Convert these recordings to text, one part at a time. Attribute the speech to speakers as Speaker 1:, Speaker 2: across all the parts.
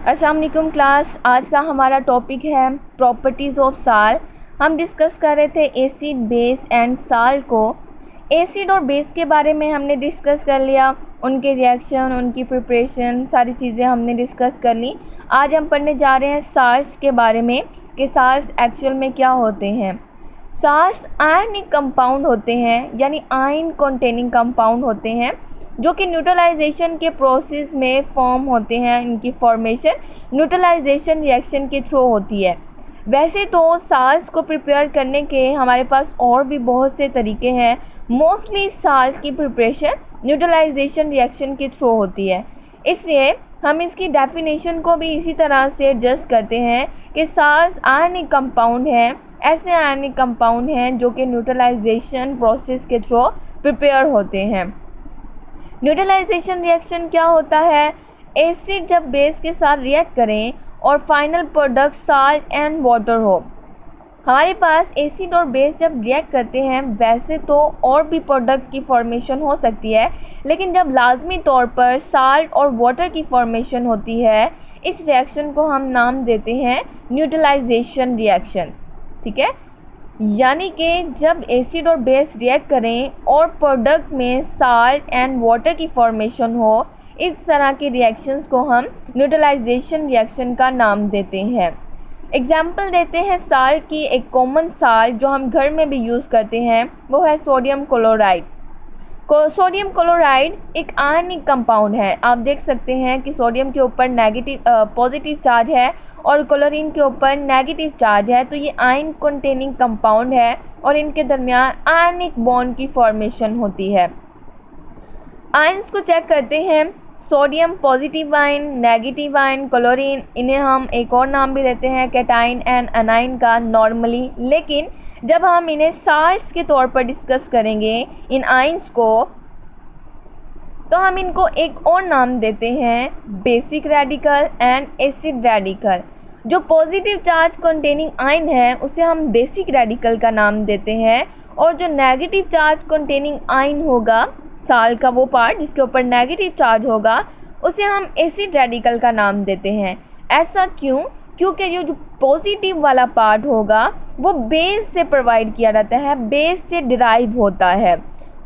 Speaker 1: अस्सलाम वालेकुम क्लास। आज का हमारा टॉपिक है प्रॉपर्टीज़ ऑफ साल्ट। हम डिस्कस कर रहे थे एसिड, बेस एंड साल्ट को। एसिड और बेस के बारे में हमने डिस्कस कर लिया, उनके रिएक्शन, उनकी प्रिपरेशन, सारी चीज़ें हमने डिस्कस कर ली। आज हम पढ़ने जा रहे हैं साल्ट्स के बारे में कि साल्ट्स एक्चुअल में क्या होते हैं। साल्ट्स आयनिक कंपाउंड होते हैं, यानी आयन कंटेनिंग कंपाउंड होते हैं जो कि न्यूट्रलाइजेशन के प्रोसेस में फॉर्म होते हैं। इनकी फॉर्मेशन न्यूट्रलाइजेशन रिएक्शन के थ्रू होती है। वैसे तो साल्ट्स को प्रिपेयर करने के हमारे पास और भी बहुत से तरीके हैं। मोस्टली साल्ट की प्रिपरेशन न्यूट्रलाइजेशन रिएक्शन के थ्रू होती है, इसलिए हम इसकी डेफिनेशन को भी इसी तरह से एडजस्ट करते हैं कि साल्ट्स आयनिक कंपाउंड हैं, ऐसे आयनिक कंपाउंड हैं जो कि न्यूट्रलाइजेशन प्रोसेस के थ्रू प्रिपेयर होते हैं। न्यूट्रलाइजेशन रिएक्शन क्या होता है? एसिड जब बेस के साथ रिएक्ट करें और final product salt and water हो। हमारे पास एसिड और बेस जब रिएक्ट करते हैं, वैसे तो और भी प्रोडक्ट की फॉर्मेशन हो सकती है, लेकिन जब लाजमी तौर पर साल्ट और वाटर की फॉर्मेशन होती है, इस रिएक्शन को हम नाम देते हैं न्यूट्रलाइजेशन रिएक्शन। ठीक है, यानी कि जब एसिड और बेस रिएक्ट करें और प्रोडक्ट में साल्ट एंड वाटर की फॉर्मेशन हो, इस तरह के रिएक्शंस को हम न्यूट्रलाइजेशन रिएक्शन का नाम देते हैं। एग्जाम्पल देते हैं साल्ट की। एक कॉमन साल्ट जो हम घर में भी यूज़ करते हैं वो है सोडियम क्लोराइड। सोडियम क्लोराइड एक आयनिक कंपाउंड है। आप देख सकते हैं कि सोडियम के ऊपर पॉजिटिव चार्ज है और क्लोरीन के ऊपर नेगेटिव चार्ज है, तो ये आयन कंटेनिंग कंपाउंड है और इनके दरमियान आयनिक बॉन्ड की फॉर्मेशन होती है। आयंस को चेक करते हैं। Sodium positive ion, negative ion, chlorine, इन्हें हम एक और नाम भी देते हैं कैटाइन एंड अनाइन का नॉर्मली। लेकिन जब हम इन्हें साल्ट्स के तौर पर डिस्कस करेंगे इन आयंस को, तो हम इनको एक और नाम देते हैं basic radical and acid radical. जो पॉजिटिव चार्ज कंटेनिंग आयन है उसे हम बेसिक रेडिकल का नाम देते हैं, और जो नेगेटिव चार्ज कंटेनिंग आयन होगा, साल्ट का वो पार्ट जिसके ऊपर नेगेटिव चार्ज होगा, उसे हम एसिड रेडिकल का नाम देते हैं। ऐसा क्यों? क्योंकि ये जो पॉजिटिव वाला पार्ट होगा वो बेस से प्रोवाइड किया जाता है, बेस से डिराइव होता है,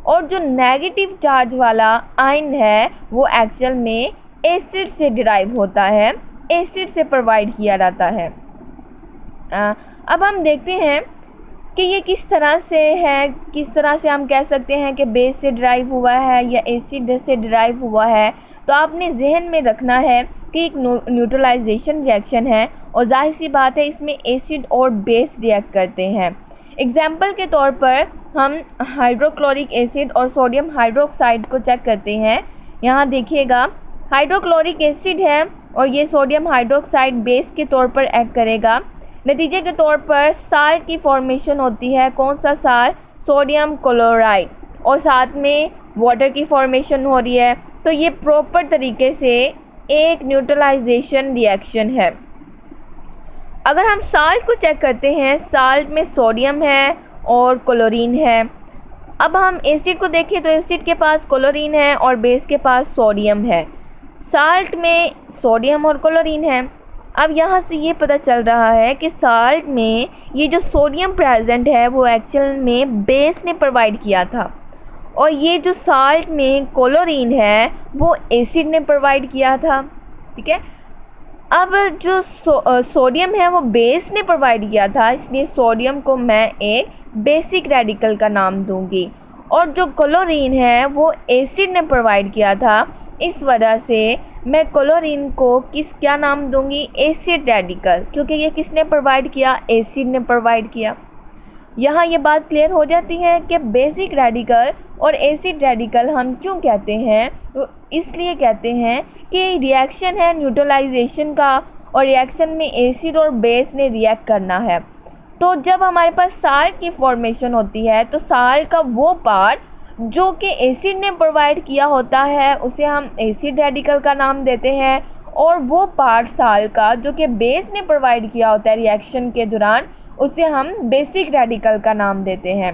Speaker 1: और जो नेगेटिव चार्ज वाला आयन है वो एक्चुअल में एसिड से डिराइव होता है, एसिड से प्रोवाइड किया जाता है। अब हम देखते हैं कि ये किस तरह से है, किस तरह से हम कह सकते हैं कि बेस से डिराइव हुआ है या एसिड से डिराइव हुआ है। तो आपने जहन में रखना है कि एक न्यूट्रलाइजेशन रिएक्शन है और जाहिर सी बात है इसमें एसिड और बेस रिएक्ट करते हैं। एग्जाम्पल के तौर पर हम हाइड्रोक्लोरिक एसिड और सोडियम हाइड्रोक्साइड को चेक करते हैं। यहाँ देखिएगा, हाइड्रोक्लोरिक एसिड है और ये सोडियम हाइड्रोक्साइड बेस के तौर पर एक्ट करेगा। नतीजे के तौर पर साल्ट की फॉर्मेशन होती है। कौन सा साल्ट? सोडियम क्लोराइड, और साथ में वाटर की फॉर्मेशन हो रही है। तो ये प्रॉपर तरीके से एक न्यूट्रलाइजेशन रिएक्शन है। अगर हम साल्ट को चेक करते हैं, साल्ट में सोडियम है और क्लोरीन है। अब हम एसिड को देखें तो एसिड के पास क्लोरीन है और बेस के पास सोडियम है। साल्ट में सोडियम और क्लोरीन है। अब यहाँ से ये पता चल रहा है कि साल्ट में ये जो सोडियम प्रेजेंट है वो एक्चुअल में बेस ने प्रोवाइड किया था, और ये जो साल्ट में क्लोरीन है वो एसिड ने प्रोवाइड किया था। ठीक है, अब जो सोडियम है वो बेस ने प्रोवाइड किया था, इसलिए सोडियम को मैं एक बेसिक रेडिकल का नाम दूंगी, और जो क्लोरीन है वो एसिड ने प्रोवाइड किया था, इस वजह से मैं क्लोरीन को क्या नाम दूंगी? एसिड रेडिकल, क्योंकि ये किसने प्रोवाइड किया? एसिड ने प्रोवाइड किया। यहाँ ये बात क्लियर हो जाती है कि बेसिक रेडिकल और एसिड रेडिकल हम क्यों कहते हैं। तो इसलिए कहते हैं कि रिएक्शन है न्यूट्रलाइजेशन का, और रिएक्शन में एसिड और बेस ने रिएक्ट करना है। तो जब हमारे पास साल्ट की फॉर्मेशन होती है, तो साल्ट का वो पार्ट जो कि एसिड ने प्रोवाइड किया होता है उसे हम एसिड रेडिकल का नाम देते हैं, और वो पार्ट साल्ट का जो कि बेस ने प्रोवाइड किया होता है रिएक्शन के दौरान, उसे हम बेसिक रेडिकल का नाम देते हैं।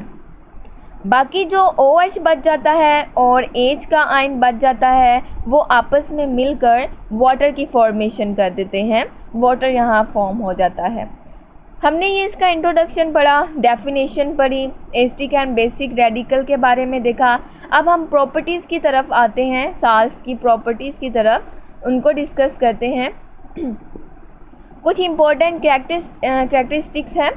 Speaker 1: बाकी जो OH बच जाता है और H का आयन बच जाता है वो आपस में मिलकर वाटर की फॉर्मेशन कर देते हैं, वाटर यहाँ फॉर्म हो जाता है। हमने ये इसका इंट्रोडक्शन पढ़ा, डेफिनेशन पढ़ी, एसिडिक एंड बेसिक रेडिकल के बारे में देखा। अब हम प्रॉपर्टीज़ की तरफ आते हैं, साल्ट्स की प्रॉपर्टीज़ की तरफ, उनको डिस्कस करते हैं। कुछ इम्पोर्टेंट कैरेक्टरिस्टिक्स हैं।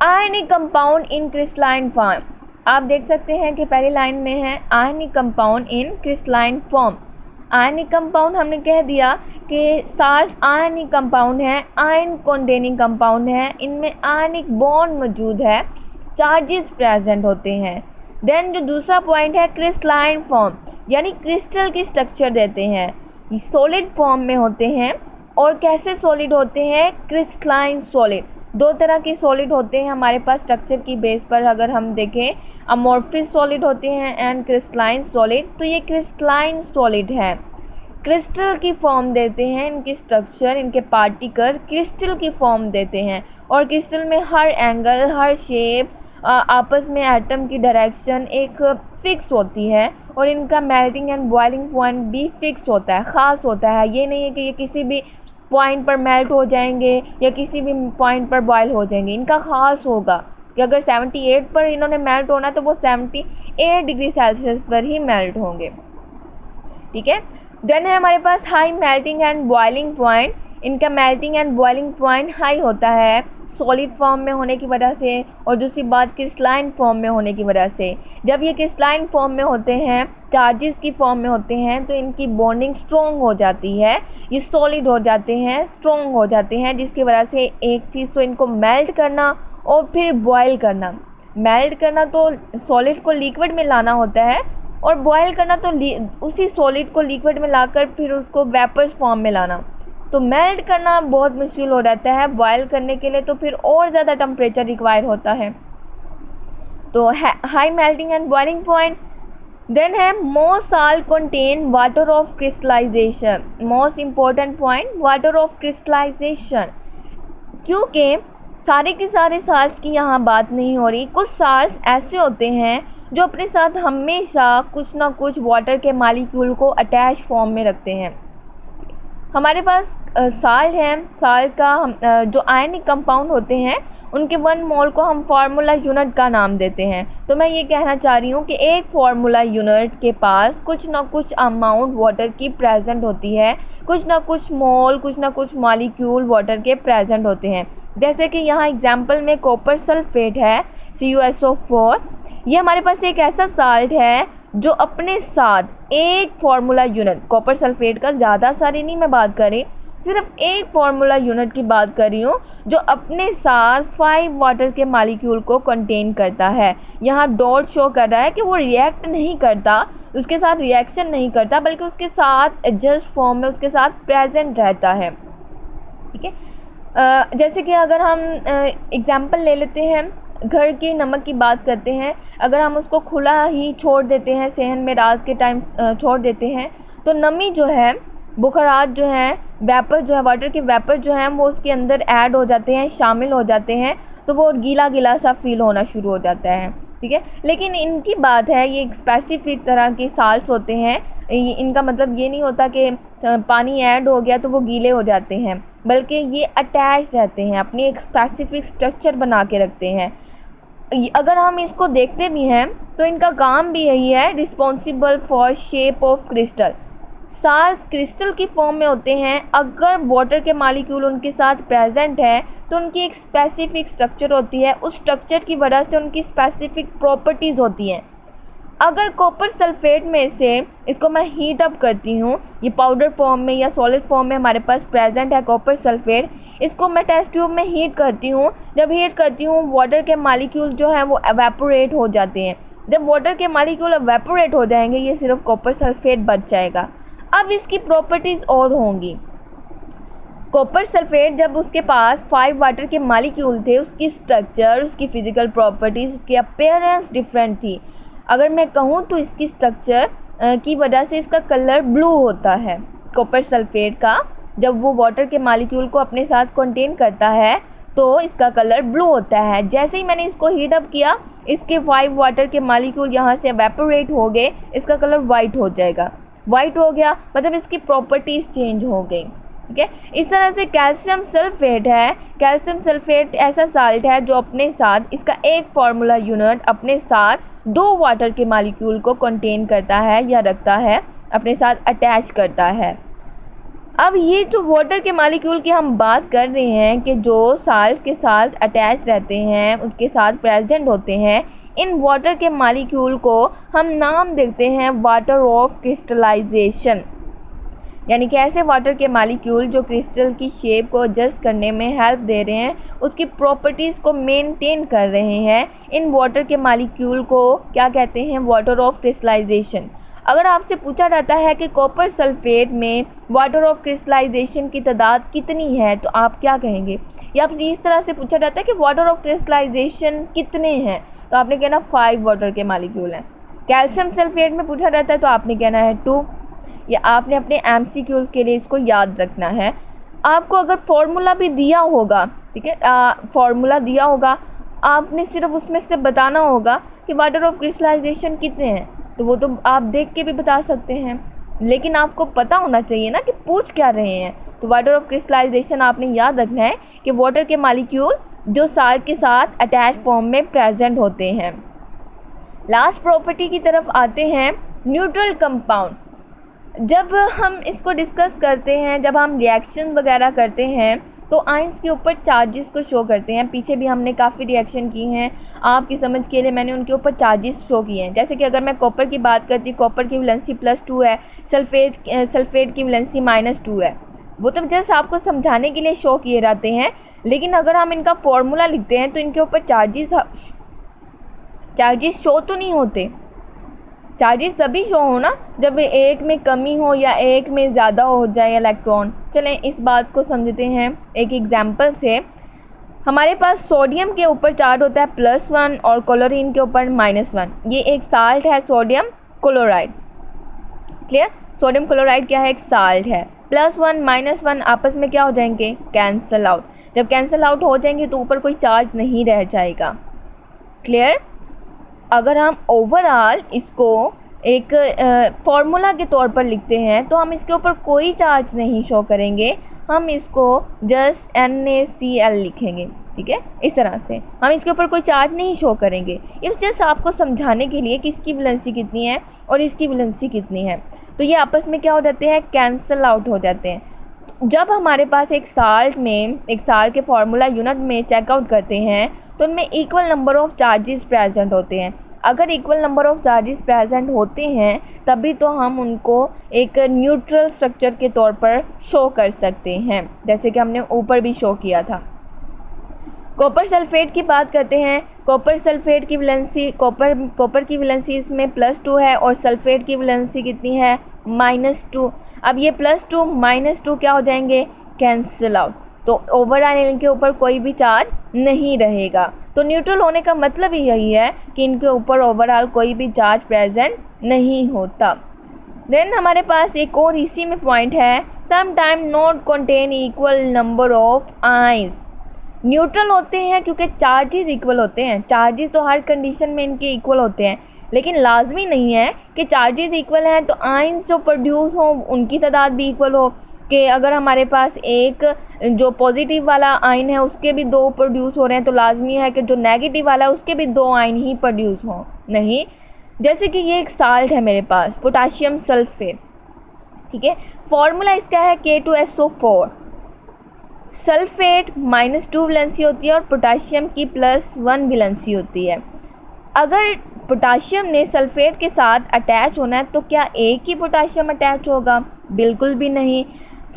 Speaker 1: Ionic compound in crystalline form, आप देख सकते हैं कि पहली लाइन में है ionic compound in crystalline form. Ionic compound हमने कह दिया कि साल्ट आयनिक कंपाउंड है, आयन कंटेनिंग कंपाउंड है, इनमें आयनिक बॉन्ड मौजूद है, चार्जेस प्रेजेंट होते हैं। देन जो दूसरा पॉइंट है क्रिस्टलाइन फॉर्म, यानी क्रिस्टल की स्ट्रक्चर देते हैं, सॉलिड फॉर्म में होते हैं। और कैसे सॉलिड होते हैं? Crystalline solid. दो तरह के सॉलिड होते हैं हमारे पास स्ट्रक्चर की बेस पर, अगर हम देखें अमॉर्फिस सॉलिड होते हैं एंड क्रिस्टलाइन सॉलिड। तो ये क्रिस्टलाइन सॉलिड है, क्रिस्टल की फॉर्म देते हैं, इनकी स्ट्रक्चर, इनके पार्टिकल क्रिस्टल की फॉर्म देते हैं। और क्रिस्टल में हर एंगल, हर शेप, आपस में एटम की डायरेक्शन एक फिक्स होती है और इनका मेल्टिंग एंड बॉइलिंग पॉइंट भी फिक्स होता है, ख़ास होता है। ये नहीं है कि ये किसी भी पॉइंट पर मेल्ट हो जाएंगे या किसी भी पॉइंट पर बॉयल हो जाएंगे, इनका ख़ास होगा कि अगर 78 पर इन्होंने मेल्ट होना तो वो 78 डिग्री सेल्सियस पर ही मेल्ट होंगे। ठीक है। देन है हमारे पास high melting and boiling point. इनका melting and boiling point high होता है सॉलिड फॉर्म में होने की वजह से, और दूसरी बात क्रिस्टलाइन फॉर्म में होने की वजह से। जब ये क्रिस्टलाइन फॉर्म में होते हैं, चार्जेस की फॉर्म में होते हैं, तो इनकी बॉन्डिंग स्ट्रॉन्ग हो जाती है, ये सॉलिड हो जाते हैं, स्ट्रॉन्ग हो जाते हैं, जिसकी वजह से एक चीज़ तो इनको मेल्ट करना और फिर बॉयल करना। मेल्ट करना तो सॉलिड को लिक्विड में लाना होता है और बॉयल करना तो उसी सॉलिड को लिक्विड में लाकर फिर उसको वेपर्स फॉर्म में लाना। तो मेल्ट करना बहुत मुश्किल हो जाता है, बॉयल करने के लिए तो फिर और ज़्यादा टेम्परेचर रिक्वायर होता है। तो high melting and boiling point. Then है most salt content water of crystallisation. Most important point, water of crystallisation, क्योंकि सारे के सारे साल्ट्स की यहाँ बात नहीं हो रही। कुछ साल्ट्स ऐसे होते हैं जो अपने साथ हमेशा कुछ ना कुछ वाटर के मॉलिक्यूल को अटैच फॉर्म में रखते हैं। हमारे पास साल्ट है, साल्ट का जो आयनिक कंपाउंड होते हैं उनके 1 मोल को हम फार्मूला यूनिट का नाम देते हैं। तो मैं ये कहना चाह रही हूँ कि एक फार्मूला यूनिट के पास कुछ ना कुछ अमाउंट वाटर की प्रेजेंट होती है, कुछ ना कुछ मोल, कुछ ना कुछ मॉलिक्यूल वाटर के प्रेजेंट होते हैं। जैसे कि यहाँ एग्जाम्पल में कॉपर सल्फेट है, CuSO4। ये हमारे पास एक ऐसा साल्ट है जो अपने साथ एक फार्मूला यूनिट, कॉपर सल्फेट का ज़्यादा सारी नहीं मैं बात कर रही, सिर्फ एक फार्मूला यूनिट की बात कर रही हूँ, जो अपने साथ 5 वाटर के मॉलिक्यूल को कंटेन करता है। यहाँ डॉट शो कर रहा है कि वो रिएक्ट नहीं करता, उसके साथ रिएक्शन नहीं करता, बल्कि उसके साथ एडजस्ट फॉर्म में उसके साथ प्रेजेंट रहता है। ठीक है। जैसे कि अगर हम एग्जाम्पल ले लेते हैं, घर के नमक की बात करते हैं, अगर हम उसको खुला ही छोड़ देते हैं, सेहन में रात के टाइम छोड़ देते हैं, तो नमी जो है, बुखारात जो हैं, वेपर जो है, वाटर के वेपर जो हैं वो उसके अंदर ऐड हो जाते हैं, शामिल हो जाते हैं, तो वो गीला गीला सा फील होना शुरू हो जाता है। ठीक है। लेकिन इनकी बात है, ये एक स्पेसिफिक तरह के साल्ट्स होते हैं, इनका मतलब ये नहीं होता कि पानी ऐड हो गया तो वो गीले हो जाते हैं, बल्कि ये अटैच रहते हैं, अपनी एक स्पेसिफिक स्ट्रक्चर बना के रखते हैं। अगर हम इसको देखते भी हैं तो इनका काम भी यही है, responsible for shape of crystal. Salts crystal की फॉर्म में होते हैं। अगर वाटर के मॉलिक्यूल उनके साथ प्रेजेंट है तो उनकी एक स्पेसिफिक स्ट्रक्चर होती है, उस स्ट्रक्चर की वजह से उनकी स्पेसिफिक प्रॉपर्टीज़ होती हैं। अगर कॉपर सल्फेट में से इसको मैं हीट अप करती हूँ, ये पाउडर फॉर्म में या सॉलिड फॉर्म में हमारे पास प्रेजेंट है कॉपर सल्फेट, इसको मैं टेस्ट ट्यूब में हीट करती हूँ। जब हीट करती हूँ वाटर के मॉलिक्यूल जो हैं वो एवेपोरेट हो जाते हैं। जब वाटर के मॉलिक्यूल एवेपोरेट हो जाएंगे, ये सिर्फ कॉपर सल्फेट बच जाएगा। अब इसकी प्रॉपर्टीज़ और होंगी। कॉपर सल्फेट जब उसके पास 5 वाटर के मॉलिक्यूल थे, उसकी स्ट्रक्चर, उसकी फिजिकल प्रॉपर्टीज़, उसकी अपीयरेंस डिफरेंट थी। अगर मैं कहूँ तो इसकी स्ट्रक्चर की वजह से इसका कलर ब्लू होता है। कॉपर सल्फेट का जब वो वाटर के मॉलिक्यूल को अपने साथ कंटेन करता है तो इसका कलर ब्लू होता है। जैसे ही मैंने इसको हीट अप किया, इसके 5 वाटर के मॉलिक्यूल यहाँ से एवेपोरेट हो गए, इसका कलर वाइट हो जाएगा। वाइट हो गया मतलब इसकी प्रॉपर्टीज़ चेंज हो गई। ठीक है, इस तरह से कैल्शियम सल्फेट है। कैल्शियम सल्फेट ऐसा साल्ट है जो अपने साथ, इसका एक फार्मूला यूनिट अपने साथ 2 वाटर के मॉलिक्यूल को कंटेन करता है या रखता है, अपने साथ अटैच करता है। अब ये जो वाटर के मॉलिक्यूल की हम बात कर रहे हैं कि जो साल्ट के साथ अटैच रहते हैं, उसके साथ प्रेजेंट होते हैं, इन वाटर के मॉलिक्यूल को हम नाम देते हैं वाटर ऑफ क्रिस्टलाइजेशन। यानी कि ऐसे वाटर के मॉलिक्यूल जो क्रिस्टल की शेप को एडजस्ट करने में हेल्प दे रहे हैं, उसकी प्रॉपर्टीज़ को मेंटेन कर रहे हैं, इन वाटर के मॉलिक्यूल को क्या कहते हैं? Water of crystallisation. अगर आपसे पूछा जाता है कि कॉपर सल्फेट में वाटर ऑफ क्रिस्टलाइजेशन की तादाद कितनी है, तो आप क्या कहेंगे? या आपसे इस तरह से पूछा जाता है कि वाटर ऑफ क्रिस्टलाइजेशन कितने हैं, तो आपने कहना 5 वाटर के मॉलिक्यूल हैं। कैल्शियम सल्फेट में पूछा जाता है तो आपने कहना है 2। या आपने अपने MCQs के लिए इसको याद रखना है। आपको अगर फॉर्मूला भी दिया होगा, ठीक है, फॉर्मूला दिया होगा, आपने सिर्फ उसमें से बताना होगा कि वाटर ऑफ क्रिस्टलाइजेशन कितने हैं, तो वो तो आप देख के भी बता सकते हैं, लेकिन आपको पता होना चाहिए ना कि पूछ क्या रहे हैं। तो वाटर ऑफ क्रिस्टलाइजेशन आपने याद रखना है कि वाटर के मॉलिक्यूल जो साल्ट के साथ अटैच फॉर्म में प्रेजेंट होते हैं। लास्ट प्रॉपर्टी की तरफ आते हैं, न्यूट्रल कंपाउंड। जब हम इसको डिस्कस करते हैं, जब हम रिएक्शन वगैरह करते हैं, तो आयंस के ऊपर चार्जेस को शो करते हैं। पीछे भी हमने काफ़ी रिएक्शन की हैं, आपकी समझ के लिए मैंने उनके ऊपर चार्जेस शो किए हैं। जैसे कि अगर मैं कॉपर की बात करती हूँ, कॉपर की वैलेंसी +2 है, सल्फेट की वैलेंसी -2 है। वो तो जस्ट आपको समझाने के लिए शो किए जाते हैं, लेकिन अगर हम इनका फॉर्मूला लिखते हैं तो इनके ऊपर चार्जेस शो तो नहीं होते। चार्जेस तभी शो हो ना जब एक में कमी हो या एक में ज़्यादा हो जाए इलेक्ट्रॉन। चलें इस बात को समझते हैं एक एग्जांपल से। हमारे पास सोडियम के ऊपर चार्ज होता है +1 और क्लोरीन के ऊपर -1। ये एक साल्ट है, sodium chloride. Clear? Sodium chloride क्या है? एक साल्ट है। +1 -1 आपस में क्या हो जाएंगे? Cancel out. जब कैंसल आउट हो जाएंगे तो ऊपर कोई चार्ज नहीं रह जाएगा। क्लियर? अगर हम ओवरऑल इसको एक फार्मूला के तौर पर लिखते हैं तो हम इसके ऊपर कोई चार्ज नहीं शो करेंगे, हम इसको जस्ट NaCl लिखेंगे। ठीक है, इस तरह से हम इसके ऊपर कोई चार्ज नहीं शो करेंगे। इस जस्ट आपको समझाने के लिए कि इसकी वैलेंसी कितनी है और इसकी वैलेंसी कितनी है, तो ये आपस में क्या हो जाते हैं? कैंसल आउट हो जाते हैं। जब हमारे पास एक साल्ट के फार्मूला यूनिट में चेकआउट करते हैं तो उनमें equal number of charges present होते हैं। अगर equal number of charges present होते हैं तभी तो हम उनको एक न्यूट्रल स्ट्रक्चर के तौर पर शो कर सकते हैं, जैसे कि हमने ऊपर भी शो किया था। कॉपर सल्फेट की बात करते हैं। कॉपर सल्फेट की वैलेंसी, कॉपर की वैलेंसी इसमें +2 है और सल्फेट की वैलेंसी कितनी है? -2। अब ये +2 -2 क्या हो जाएंगे? Cancel out. तो ओवरऑल इनके ऊपर कोई भी चार्ज नहीं रहेगा। तो न्यूट्रल होने का मतलब ही यही है कि इनके ऊपर ओवरऑल कोई भी चार्ज प्रेजेंट नहीं होता। देन हमारे पास एक और इसी में पॉइंट है, some time not contain equal number of ions. Neutral होते हैं क्योंकि चार्जेस इक्वल होते हैं। चार्जेस तो हर कंडीशन में इनके इक्वल होते हैं, लेकिन लाजमी नहीं है कि चार्जेस इक्वल हैं तो आयंस जो प्रोड्यूस हो उनकी तादाद भी इक्वल हो। कि अगर हमारे पास एक जो पॉजिटिव वाला आयन है उसके भी 2 प्रोड्यूस हो रहे हैं तो लाजमी है कि जो नेगेटिव वाला है उसके भी 2 आयन ही प्रोड्यूस हों। नहीं, जैसे कि ये एक साल्ट है मेरे पास, पोटाशियम सल्फेट। ठीक है, फॉर्मूला इसका है K2SO4। सल्फेट -2 वैलेंसी होती है और पोटाशियम की +1 वैलेंसी होती है। अगर पोटाशियम ने सल्फेट के साथ अटैच होना है तो क्या एक ही पोटाशियम अटैच होगा? बिल्कुल भी नहीं।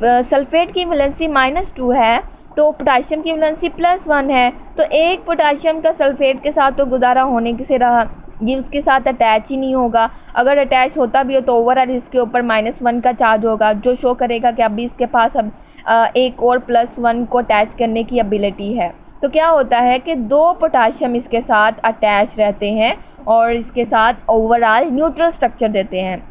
Speaker 1: सल्फेट की वैलेंसी -2 है तो पोटाशियम की वैलेंसी +1 है, तो एक पोटाशियम का सल्फेट के साथ तो गुजारा होने से रहा, ये उसके साथ अटैच ही नहीं होगा। अगर अटैच होता भी हो तो ओवरऑल इसके ऊपर -1 का चार्ज होगा, जो शो करेगा कि अभी इसके पास अब एक और +1 को अटैच करने की एबिलिटी है। तो क्या होता है कि 2 पोटाशियम इसके साथ अटैच रहते हैं और इसके साथ ओवरऑल न्यूट्रल स्ट्रक्चर देते हैं।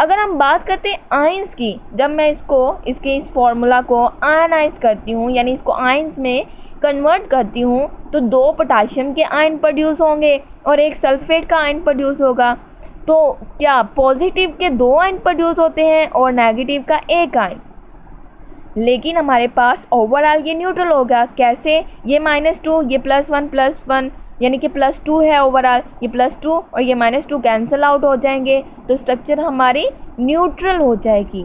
Speaker 1: अगर हम बात करते हैं आयंस की, जब मैं इसके इस फार्मूला को आयनाइज करती हूँ, यानी इसको आयंस में कन्वर्ट करती हूँ तो 2 पोटाशियम के आयन प्रोड्यूस होंगे और एक सल्फेट का आयन प्रोड्यूस होगा। तो क्या पॉजिटिव के 2 आयन प्रोड्यूस होते हैं और नेगेटिव का 1 आयन, लेकिन हमारे पास ओवरऑल ये न्यूट्रल होगा। कैसे? ये -2, ये +1 यानी कि +2 है ओवरऑल, ये +2 और ये -2 कैंसिल आउट हो जाएंगे, तो स्ट्रक्चर हमारी न्यूट्रल हो जाएगी।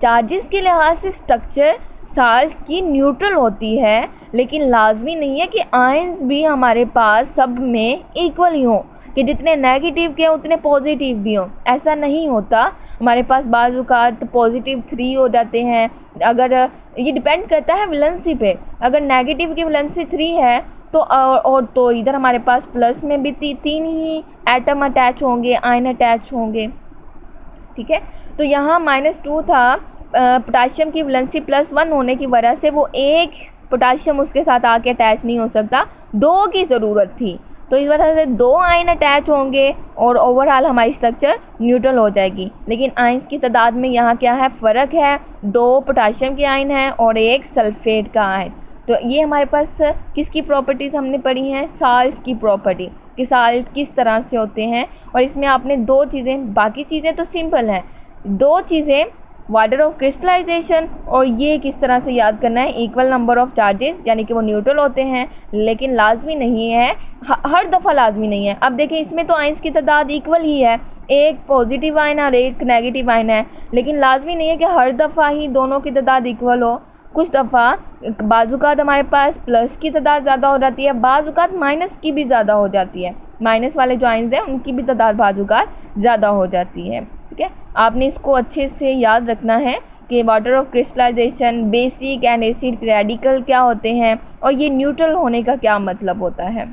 Speaker 1: चार्जेस के लिहाज से स्ट्रक्चर साल्ट की न्यूट्रल होती है, लेकिन लाजमी नहीं है कि आयंस भी हमारे पास सब में इक्वल ही हों, कि जितने नेगेटिव के उतने पॉजिटिव भी हों। ऐसा नहीं होता। हमारे पास बाज़ औक़ात +3 हो जाते हैं। अगर ये डिपेंड करता है वैलेंसी पे, अगर नेगेटिव की वैलेंसी 3 है तो तो इधर हमारे पास प्लस में भी 3 ही एटम अटैच होंगे, आयन अटैच होंगे। ठीक है, तो यहाँ -2 था, पोटाशियम की वैलेंसी +1 होने की वजह से वो एक पोटाशियम उसके साथ आके अटैच नहीं हो सकता, 2 की ज़रूरत थी, तो इस वजह से 2 आयन अटैच होंगे और ओवरऑल हमारी स्ट्रक्चर न्यूट्रल हो जाएगी। लेकिन आयन्स की तादाद में यहाँ क्या है, फ़र्क है, 2 पोटाशियम के आयन हैं और 1 सल्फेट का आयन। तो ये हमारे पास किसकी प्रॉपर्टीज़ हमने पढ़ी हैं, साल्ट की प्रॉपर्टी, कि साल्ट किस तरह से होते हैं। और इसमें आपने 2 चीज़ें, बाकी चीज़ें तो सिंपल हैं, 2 चीज़ें वाटर ऑफ क्रिस्टलाइजेशन और ये किस तरह से याद करना है, इक्वल नंबर ऑफ चार्जेस, यानी कि वो न्यूट्रल होते हैं, लेकिन लाजमी नहीं है, हर दफ़ा लाजमी नहीं है। अब देखिए इसमें तो आयंस की तादाद इक्वल ही है, एक पॉजिटिव आयन और एक नेगेटिव आयन है, लेकिन लाजमी नहीं है कि हर दफ़ा ही दोनों की तादाद इक्वल हो। कुछ दफ़ा बाज़-औक़ात हमारे पास प्लस की तादाद ज़्यादा हो जाती है, बाज़-औक़ात माइनस की भी ज़्यादा हो जाती है, माइनस वाले जो आयंस हैं उनकी भी तादाद बाज़-औक़ात ज़्यादा हो जाती है। ठीक है, आपने इसको अच्छे से याद रखना है कि water of crystallisation, basic and acid radical क्या होते हैं और ये न्यूट्रल होने का क्या मतलब होता है।